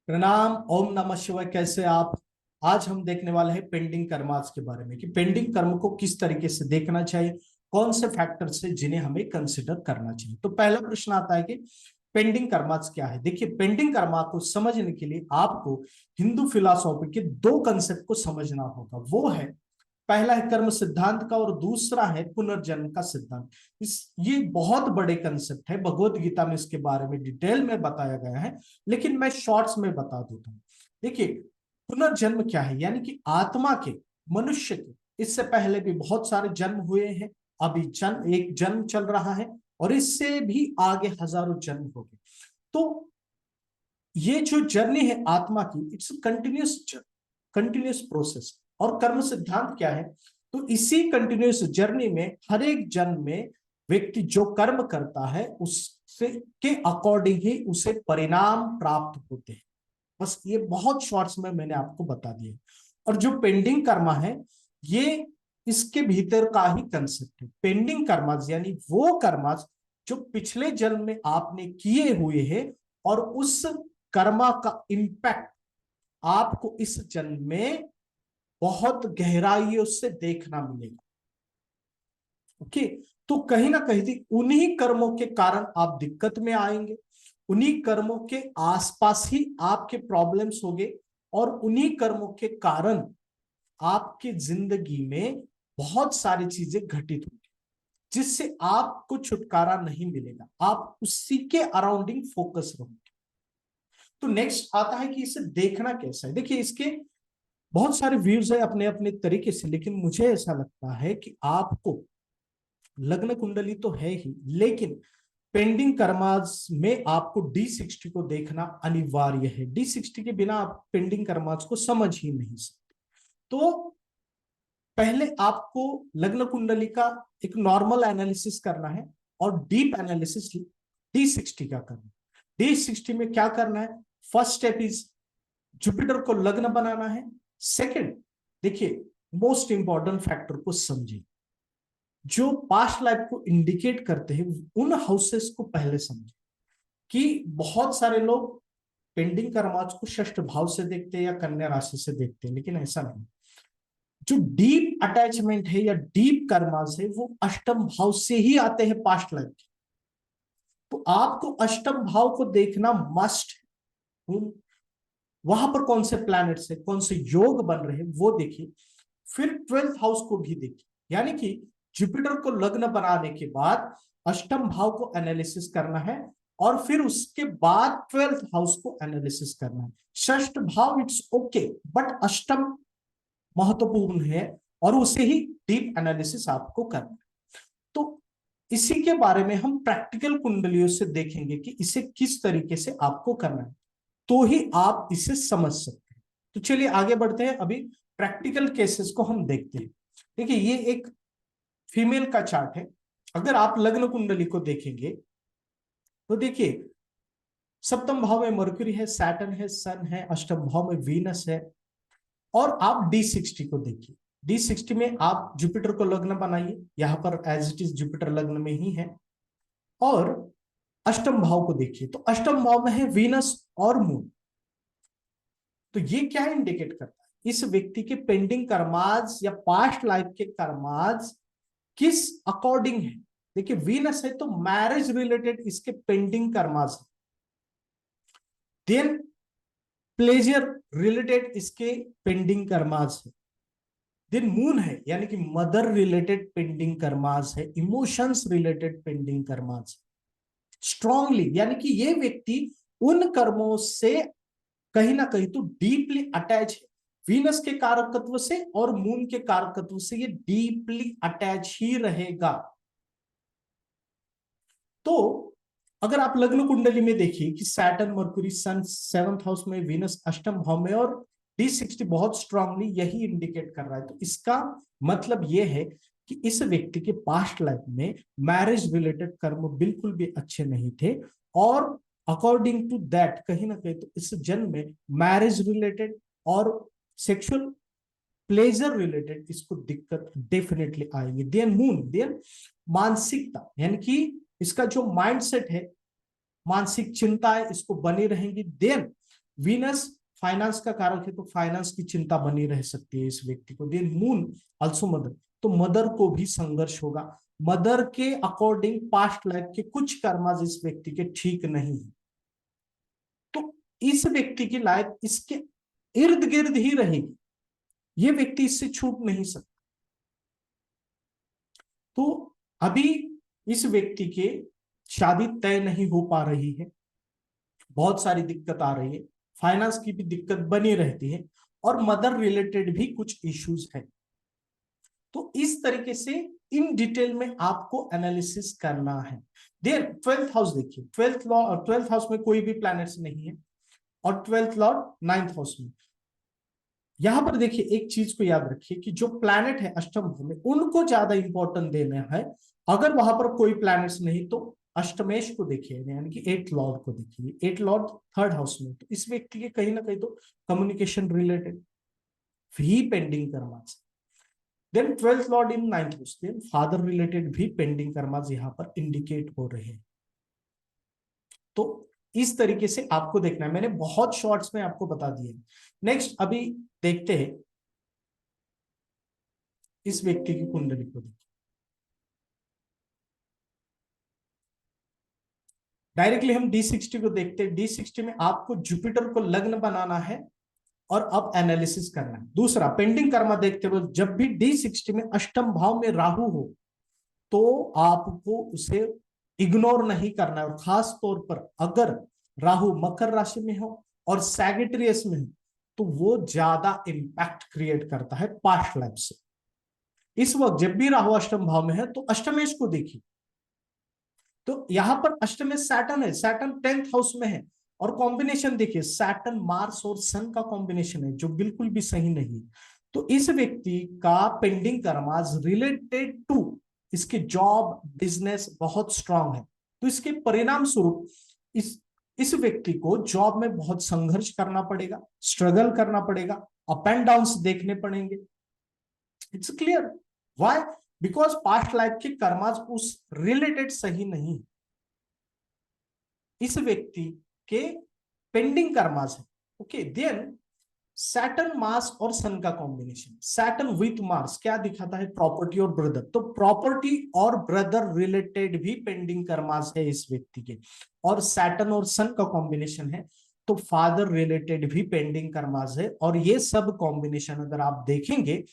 प्रणाम। ओम नमः शिवाय। कैसे आप? आज हम देखने वाले हैं पेंडिंग कर्मास के बारे में कि पेंडिंग कर्म को किस तरीके से देखना चाहिए, कौन से फैक्टर्स है जिन्हें हमें कंसिडर करना चाहिए। तो पहला प्रश्न आता है कि पेंडिंग कर्मास क्या है। देखिए, पेंडिंग कर्मा को समझने के लिए आपको हिंदू फिलॉसफी के दो कंसेप्ट को समझना होगा। वो है, पहला है कर्म सिद्धांत का और दूसरा है पुनर्जन्म का सिद्धांत। ये बहुत बड़े कंसेप्ट है, भगवत गीता में इसके बारे में डिटेल में बताया गया है, लेकिन मैं शॉर्ट्स में बता देता हूँ। देखिए, पुनर्जन्म क्या है, यानी कि आत्मा के, मनुष्य के इससे पहले भी बहुत सारे जन्म हुए हैं। अभी एक जन्म चल रहा है और इससे भी आगे हजारों जन्म हो गए। तो ये जो जर्नी है आत्मा की, इट्स कंटिन्यूस प्रोसेस। और कर्म सिद्धांत क्या है, तो इसी कंटिन्यूस जर्नी में हर एक जन्म में व्यक्ति जो कर्म करता है उससे के अकॉर्डिंग ही उसे परिणाम प्राप्त होते हैं। बस ये बहुत शॉर्ट्स में मैंने आपको बता दिया। और जो पेंडिंग कर्मा है, ये इसके भीतर का ही कंसेप्ट है। पेंडिंग कर्माज यानी वो कर्माज जो पिछले जन्म में आपने किए हुए हैं और उस कर्मा का इम्पैक्ट आपको इस जन्म में बहुत गहराइयों से देखना मिलेगा। ओके, तो कहीं ना कहीं उन्हीं कर्मों के कारण आप दिक्कत में आएंगे, उन्हीं कर्मों के आसपास ही आपके प्रॉब्लम्स होंगे और उन्हीं कर्मों के कारण आपकी जिंदगी में बहुत सारी चीजें घटित होंगी जिससे आपको छुटकारा नहीं मिलेगा। आप उसी के अराउंडिंग फोकस रहोगे। तो नेक्स्ट आता है कि इसे देखना कैसा है। देखिए, इसके बहुत सारे व्यूज है अपने अपने तरीके से, लेकिन मुझे ऐसा लगता है कि आपको लग्न कुंडली तो है ही, लेकिन पेंडिंग कर्मास में आपको D60 को देखना अनिवार्य है। D60 के बिना आप पेंडिंग कर्मास को समझ ही नहीं सकते। तो पहले आपको लग्न कुंडली का एक नॉर्मल एनालिसिस करना है और डीप एनालिसिस D60 का करना है। D60 में क्या करना है? फर्स्ट स्टेप इज जुपिटर को लग्न बनाना है। सेकंड, देखिए, मोस्ट इंपॉर्टेंट फैक्टर को समझिए, जो पास्ट लाइफ को इंडिकेट करते हैं उन हाउसेस को पहले समझिए। कि बहुत सारे लोग पेंडिंग कर्माज को षष्ठ भाव से देखते हैं या कन्या राशि से देखते हैं, लेकिन ऐसा नहीं। जो डीप अटैचमेंट है या डीप कर्माज है वो अष्टम भाव से ही आते हैं पास्ट लाइफ के। तो आपको अष्टम भाव को देखना मस्ट है। वहां पर कौन से प्लैनेट्स है, कौन से योग बन रहे हैं वो देखिए। फिर 12th हाउस को भी देखिए, यानी कि जुपिटर को लग्न बनाने के बाद अष्टम भाव को एनालिसिस करना है और फिर उसके बाद 12th हाउस को एनालिसिस करना है। षष्ठ भाव इट्स ओके, बट अष्टम महत्वपूर्ण है और उसे ही डीप एनालिसिस आपको करना है। तो इसी के बारे में हम प्रैक्टिकल कुंडलियों से देखेंगे कि इसे किस तरीके से आपको करना है, तो ही आप इसे समझ सकते हैं। तो चलिए आगे बढ़ते हैं। अभी प्रैक्टिकल केसेस को हम देखते हैं। देखिए, ये एक फीमेल का चार्ट है। अगर आप लग्न कुंडली को देखेंगे तो देखिए, सप्तम भाव में मरक्यूरी है, सैटर्न है, सन है, अष्टम भाव में वीनस है। और आप D60 को देखिए। D60 में आप जुपिटर को लग्न बनाइए, यहां पर एज इट इज जुपिटर लग्न में ही है। और अष्टम भाव को देखिए, तो अष्टम भाव में है वीनस और मून। तो ये क्या इंडिकेट करता है? इस व्यक्ति के पेंडिंग कर्माज या पास्ट लाइफ के कर्माज किस अकॉर्डिंग है। देखिए, वीनस है तो मैरिज रिलेटेड इसके पेंडिंग कर्माज है। देन प्लेजर रिलेटेड इसके पेंडिंग कर्माज है। देन मून है, यानी कि मदर रिलेटेड पेंडिंग कर्माज है, इमोशंस रिलेटेड पेंडिंग कर्माज है। स्ट्रांगली, यानी कि ये व्यक्ति उन कर्मों से कहीं ना कहीं तो डीपली अटैच है। वीनस के कारकत्व से और मून के कारकत्व से ये डीपली अटैच ही रहेगा। तो अगर आप लग्न कुंडली में देखिए कि सैटर्न, मरकुरी, सन 7th हाउस में, वीनस अष्टम भाव में और D60 बहुत स्ट्रांगली यही इंडिकेट कर रहा है, तो इसका मतलब यह है कि इस व्यक्ति के पास्ट लाइफ में मैरिज रिलेटेड कर्म बिल्कुल भी अच्छे नहीं थे। और अकॉर्डिंग टू दैट कहीं ना कहीं तो इस जन्म में मैरिज रिलेटेड और सेक्सुअल प्लेजर रिलेटेड इसको दिक्कत डेफिनेटली आएगी। देन मून, देन मानसिकता, यानी कि इसका जो माइंडसेट है, मानसिक चिंता है, इसको बनी रहेंगी। देन वीनस फाइनेंस का कारक है, तो फाइनेंस की चिंता बनी रह सकती है इस व्यक्ति को। देन मून आल्सो मदर, तो मदर को भी संघर्ष होगा। मदर के अकॉर्डिंग पास्ट लाइफ के कुछ कर्माज इस व्यक्ति के ठीक नहीं है, तो इस व्यक्ति की लाइफ इसके इर्द गिर्द ही रहेगी, ये व्यक्ति इससे छूट नहीं सकता। तो अभी इस व्यक्ति के शादी तय नहीं हो पा रही है, बहुत सारी दिक्कत आ रही है, फाइनेंस की भी दिक्कत बनी रहती है, और मदर रिलेटेड भी कुछ इश्यूज है। तो इस तरीके से इन डिटेल में आपको एनालिसिस करना है। देन 12th हाउस देखिए, 12th हाउस में कोई भी प्लैनेट्स नहीं है, और 12th लॉर्ड 9th हाउस में। यहां पर देखिए एक चीज को याद रखिए कि जो प्लैनेट है अष्टम भाव में, उनको ज्यादा इंपॉर्टेंट देना है। अगर वहां पर कोई प्लैनेट्स नहीं, तो अष्टमेश को देखिए, यानी कि 8th लॉर्ड को देखिए। 8th लॉर्ड 3rd हाउस में, तो इस व्यक्ति के कहीं ना कहीं तो कम्युनिकेशन रिलेटेड भी pending karma. Then 12th lord in 9th house, then father related भी पेंडिंग कर्माज यहाँ पर इंडिकेट हो रहे हैं। तो इस तरीके से आपको देखना है, मैंने बहुत शॉर्ट्स में आपको बता दिए। नेक्स्ट अभी देखते हैं इस व्यक्ति की कुंडली को। देखिए डायरेक्टली हम D60 को देखते हैं। D60 में आपको जुपिटर को लग्न बनाना है और अब एनालिसिस करना है। दूसरा पेंडिंग कर्मा देखते हुए, जब भी D60 में अष्टम भाव में राहु हो, तो आपको उसे इग्नोर नहीं करना है। और खास तौर पर अगर राहु मकर राशि में हो और सैगिटेरियस में हो, तो वो ज्यादा इंपैक्ट क्रिएट करता है पास्ट लाइफ से। इस वक्त जब भी राहु अष्टम भाव में है, तो अष्टमेश को देखिए, तो यहां पर अष्टमेश सैटर्न है, सैटर्न 10th हाउस में है, और कॉम्बिनेशन देखिए सैटर्न मार्स और सन का कॉम्बिनेशन है, जो बिल्कुल भी सही नहीं। तो इस व्यक्ति का पेंडिंग कर्माज रिलेटेड टू इसके जॉब बिजनेस बहुत स्ट्रांग है। तो इसके परिणाम स्वरूप इस व्यक्ति को जॉब में बहुत संघर्ष करना पड़ेगा, स्ट्रगल करना पड़ेगा, अप एंड डाउन्स देखने पड़ेंगे। It's clear why? Because past life के कर्माज उस रिलेटेड सही नहीं, इस व्यक्ति के पेंडिंग कर्माज है। ओके, देन सैटर्न मार्स और सन का कॉम्बिनेशन, सैटर्न विथ मार्स क्या दिखाता है? प्रॉपर्टी और ब्रदर। तो प्रॉपर्टी और ब्रदर रिलेटेड भी पेंडिंग कर्मास है इस व्यक्ति के, और सैटर्न और सन का कॉम्बिनेशन है, तो फादर रिलेटेड भी पेंडिंग कर्मास है। और ये सब कॉम्बिनेशन अगर आप देखेंगे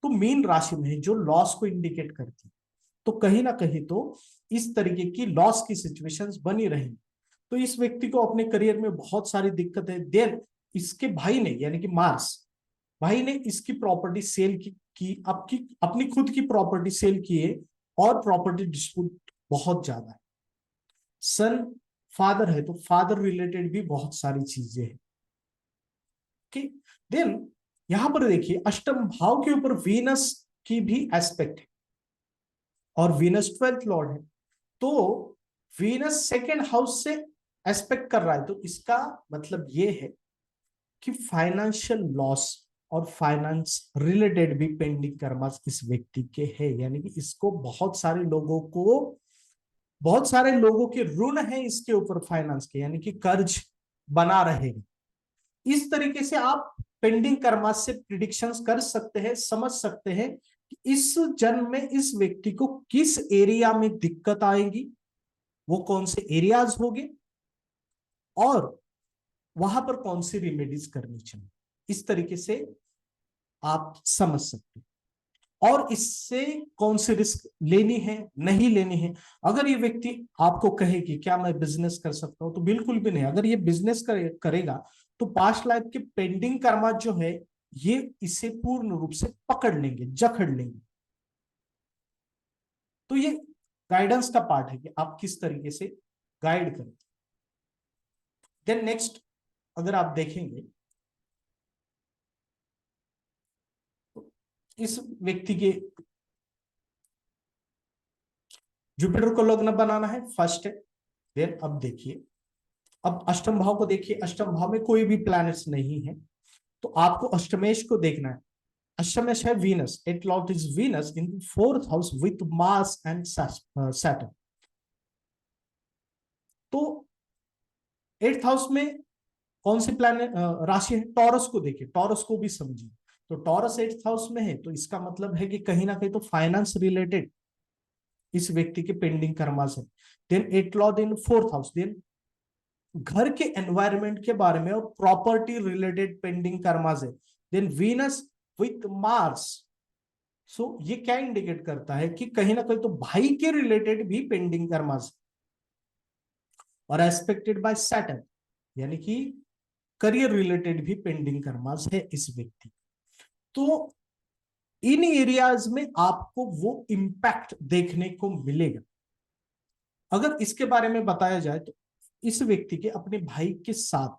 तो मीन राशि में है, जो लॉस को इंडिकेट करती है। तो कहीं ना कहीं तो इस तरीके की लॉस की सिचुएशंस बनी रहेंगी। तो इस व्यक्ति को अपने करियर में बहुत सारी दिक्कत है। देन इसके भाई ने, यानी कि मार्स भाई ने इसकी प्रॉपर्टी सेल की आपकी अपनी खुद की प्रॉपर्टी सेल की है, और प्रॉपर्टी डिस्प्यूट बहुत ज्यादा है। सन फादर है, तो फादर रिलेटेड भी बहुत सारी चीजें हैं। ओके, देन यहां पर देखिए अष्टम भाव के ऊपर वीनस की भी एस्पेक्ट है, और वीनस 12th लॉर्ड है, तो वीनस सेकेंड हाउस से एस्पेक्ट कर रहा है। तो इसका मतलब ये है कि फाइनेंशियल लॉस और फाइनेंस रिलेटेड भी पेंडिंग कर्मास इस व्यक्ति के हैं, यानी कि इसको बहुत सारे लोगों के ऋण है इसके ऊपर फाइनेंस के, यानी कि कर्ज बना रहेगा। इस तरीके से आप पेंडिंग कर्मास से प्रिडिक्शंस कर सकते हैं, समझ सकते हैं कि इस जन्म में इस व्यक्ति को किस एरिया में दिक्कत आएगी, वो कौन से एरियाज होंगे, और वहां पर कौन सी रेमेडीज करनी चाहिए। इस तरीके से आप समझ सकते हैं, और इससे कौन सी रिस्क लेनी है नहीं लेनी है। अगर ये व्यक्ति आपको कहे कि क्या मैं बिजनेस कर सकता हूं, तो बिल्कुल भी नहीं। अगर ये बिजनेस करेगा तो पास्ट लाइफ के पेंडिंग कर्मा जो है, ये इसे पूर्ण रूप से पकड़ लेंगे, जकड़ लेंगे। तो ये गाइडेंस का पार्ट है कि आप किस तरीके से गाइड करें। देन नेक्स्ट अगर आप देखेंगे, तो इस व्यक्ति के जुपिटर को लग्न बनाना है, फर्स्ट है। देन अब देखिए, अब अष्टम भाव को देखिए, अष्टम भाव में कोई भी प्लैनेट्स नहीं है, तो आपको अष्टमेश को देखना है। अष्टमेश है Venus, it Lord is Venus in 4th house with Mars and Saturn. तो 8th हाउस में कौन सी प्लैनेट राशि है, टॉरस को देखिए, टॉरस को भी समझिए। तो टॉरस 8th हाउस में है, तो इसका मतलब है कि कहीं ना कहीं तो फाइनेंस रिलेटेड इस व्यक्ति के पेंडिंग कर्मास है। देन 8 लॉर्ड इन 4th हाउस, देन घर के एनवायरनमेंट के बारे में और प्रॉपर्टी रिलेटेड पेंडिंग कर्मास है। देन वीनस विथ मार्स, सो ये क्या इंडिकेट करता है कि कहीं ना कहीं तो भाई के रिलेटेड भी पेंडिंग कर्मास और एस्पेक्टेड बाय सैटर्न, यानी कि करियर रिलेटेड भी पेंडिंग कर्मास है इस व्यक्ति। तो इन एरियाज में आपको वो इंपैक्ट देखने को मिलेगा। अगर इसके बारे में बताया जाए तो इस व्यक्ति के अपने भाई के साथ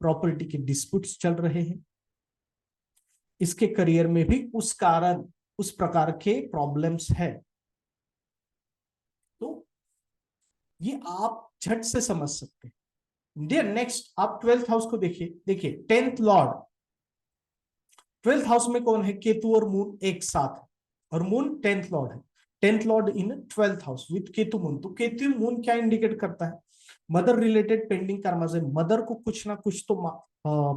प्रॉपर्टी के डिस्प्यूट्स चल रहे हैं, इसके करियर में भी उस कारण उस प्रकार के प्रॉब्लम्स है। तो ये आप झट से समझ सकते हैं। देन नेक्स्ट आप 12th हाउस को देखिए, देखिए 10th लॉर्ड 12th हाउस में कौन है, केतु और मून एक साथ है, और मून 10th लॉर्ड है। 10th Lord in 12th house with Ketu moon. तो केतु मून क्या इंडिकेट करता है, मदर रिलेटेड पेंडिंग कर्मा से मदर को कुछ ना कुछ तो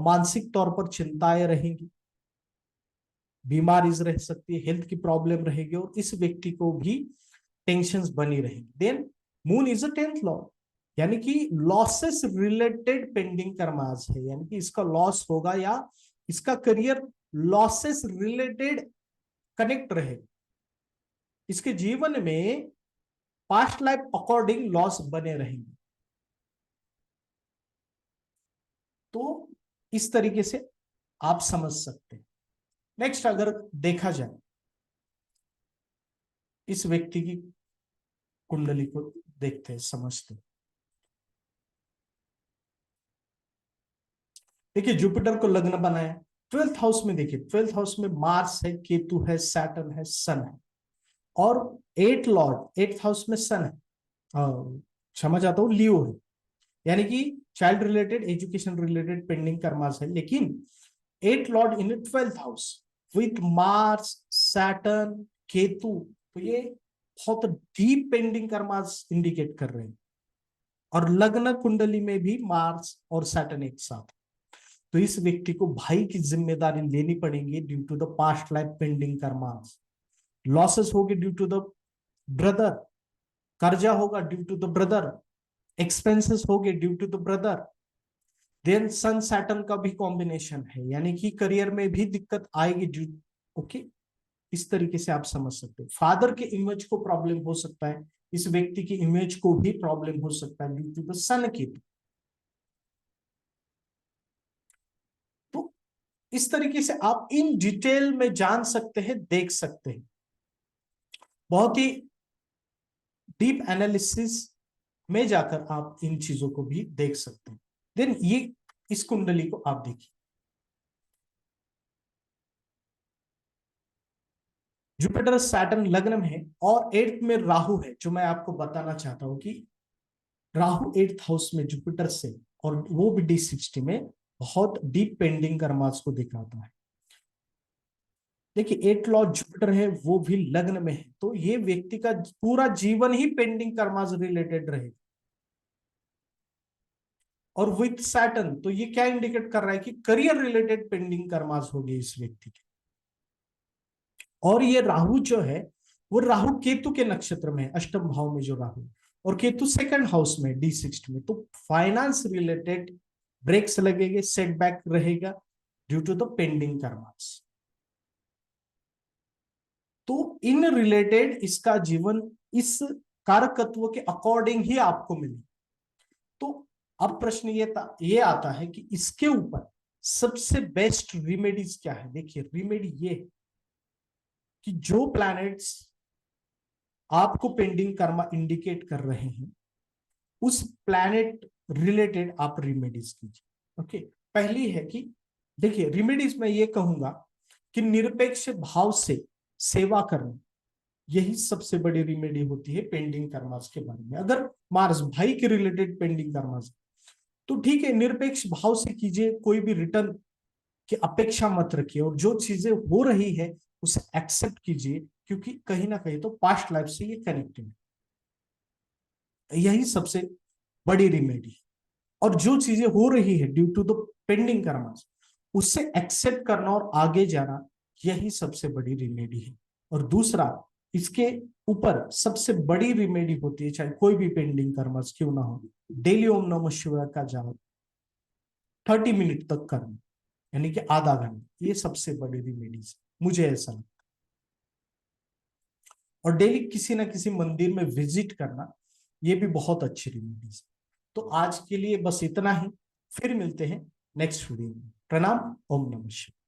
मानसिक तौर पर चिंताएं रहेंगी, बीमारीज रह सकती है, हेल्थ की प्रॉब्लम रहेगी, और इस व्यक्ति को भी टेंशंस बनी रहेंगी। Then moon is a 10th lord, यानी कि लॉसेस रिलेटेड पेंडिंग कर्मास है, यानी कि इसका लॉस होगा या इसका करियर लॉसेस रिलेटेड कनेक्ट रहेगा। इसके जीवन में पास्ट लाइफ अकॉर्डिंग लॉस बने रहेंगे। तो इस तरीके से आप समझ सकते हैं। नेक्स्ट अगर देखा जाए इस व्यक्ति की कुंडली को देखते हैं, समझते हैं। देखिए जुपिटर को लग्न बनाया 12th हाउस में, देखिए 12th हाउस में मार्स है, केतु है, सैटर्न है, सन है, और 8 लॉर्ड 8th हाउस में सन है, क्षमा चाहता हूं लियो है, यानी कि child related education related pending karmas है। लेकिन 8 Lord in 12th house with Mars Saturn Ketu, तो ये बहुत डीप पेंडिंग कर्मास इंडिकेट कर रहे हैं। और लग्न कुंडली में भी मार्स और सैटर्न एक साथ, तो इस व्यक्ति को भाई की जिम्मेदारी लेनी पड़ेगी due to the past life pending karmas. Losses होगी ड्यू टू द ब्रदर, कर्जा होगा due to the brother, expenses होंगे ड्यू टू द ब्रदर। देन सन सैटर्न का भी कॉम्बिनेशन है, यानी कि करियर में भी दिक्कत आएगी ड्यू। ओके, इस तरीके से आप समझ सकते हो। फादर के इमेज को प्रॉब्लम हो सकता है, इस व्यक्ति की इमेज को भी प्रॉब्लम हो सकता है ड्यू टू द सन की। तो इस तरीके से आप इन डिटेल में जान सकते हैं, देख सकते हैं, बहुत ही डीप एनालिसिस में जाकर आप इन चीजों को भी देख सकते हैं। देन ये इस कुंडली को आप देखिए, जुपिटर सैटर्न लग्न में है और 8th में राहु है। जो मैं आपको बताना चाहता हूं कि राहु 8th हाउस में जुपिटर से, और वो भी D60 में बहुत डीप पेंडिंग कर्मास को दिखाता है। देखिए 8 लॉर्ड जुपिटर है, वो भी लग्न में है, तो ये व्यक्ति का पूरा जीवन ही पेंडिंग कर्मास रिलेटेड रहेगा। और विथ सैटर्न, तो ये क्या इंडिकेट कर रहा है कि करियर रिलेटेड पेंडिंग कर्मास होगी इस व्यक्ति के। और ये राहु जो है वो राहु केतु के नक्षत्र में है, अष्टम भाव में जो राहु, और केतु सेकंड हाउस में D60 में, तो फाइनेंस रिलेटेड ब्रेक्स लगेंगे, सेटबैक रहेगा due to the pending karmas. तो इन रिलेटेड इसका जीवन इस कारकत्व के अकॉर्डिंग ही आपको मिले। तो अब प्रश्न ये आता है कि इसके ऊपर सबसे बेस्ट रिमेडीज क्या है। देखिए रिमेडी ये कि जो प्लैनेट्स आपको पेंडिंग कर्मा इंडिकेट कर रहे हैं उस प्लैनेट रिलेटेड आप रिमेडीज कीजिए। ओके, पहली है कि देखिए रिमेडीज में ये कहूंगा कि निरपेक्ष भाव से सेवा करना, यही सबसे बड़ी रिमेडी होती है पेंडिंग कर्मास के बारे में। अगर मार्स भाई के रिलेटेड पेंडिंग कर्मास तो ठीक है, निरपेक्ष भाव से कीजिए, कोई भी रिटर्न की अपेक्षा मत रखिए, और जो चीजें हो रही है उसे एक्सेप्ट कीजिए, क्योंकि कहीं ना कहीं तो पास्ट लाइफ से ये कनेक्टेड है। यही सबसे बड़ी रिमेडी। और जो चीजें हो रही है due to the pending karma, उससे एक्सेप्ट करना और आगे जाना, यही सबसे बड़ी रिमेडी है। और दूसरा, इसके ऊपर सबसे बड़ी रिमेडी होती है, चाहे कोई भी पेंडिंग कर्मस क्यों ना हो, डेली ओम नमः शिवाय का जाप 30 मिनट तक करना, यानी कि आधा घंटा, ये सबसे बड़ी रिमेडीज मुझे ऐसा लगता है। और डेली किसी ना किसी मंदिर में विजिट करना, ये भी बहुत अच्छी रिमेडीज है। तो आज के लिए बस इतना ही, फिर मिलते हैं नेक्स्ट वीडियो में। प्रणाम, ओम नमः शिवाय।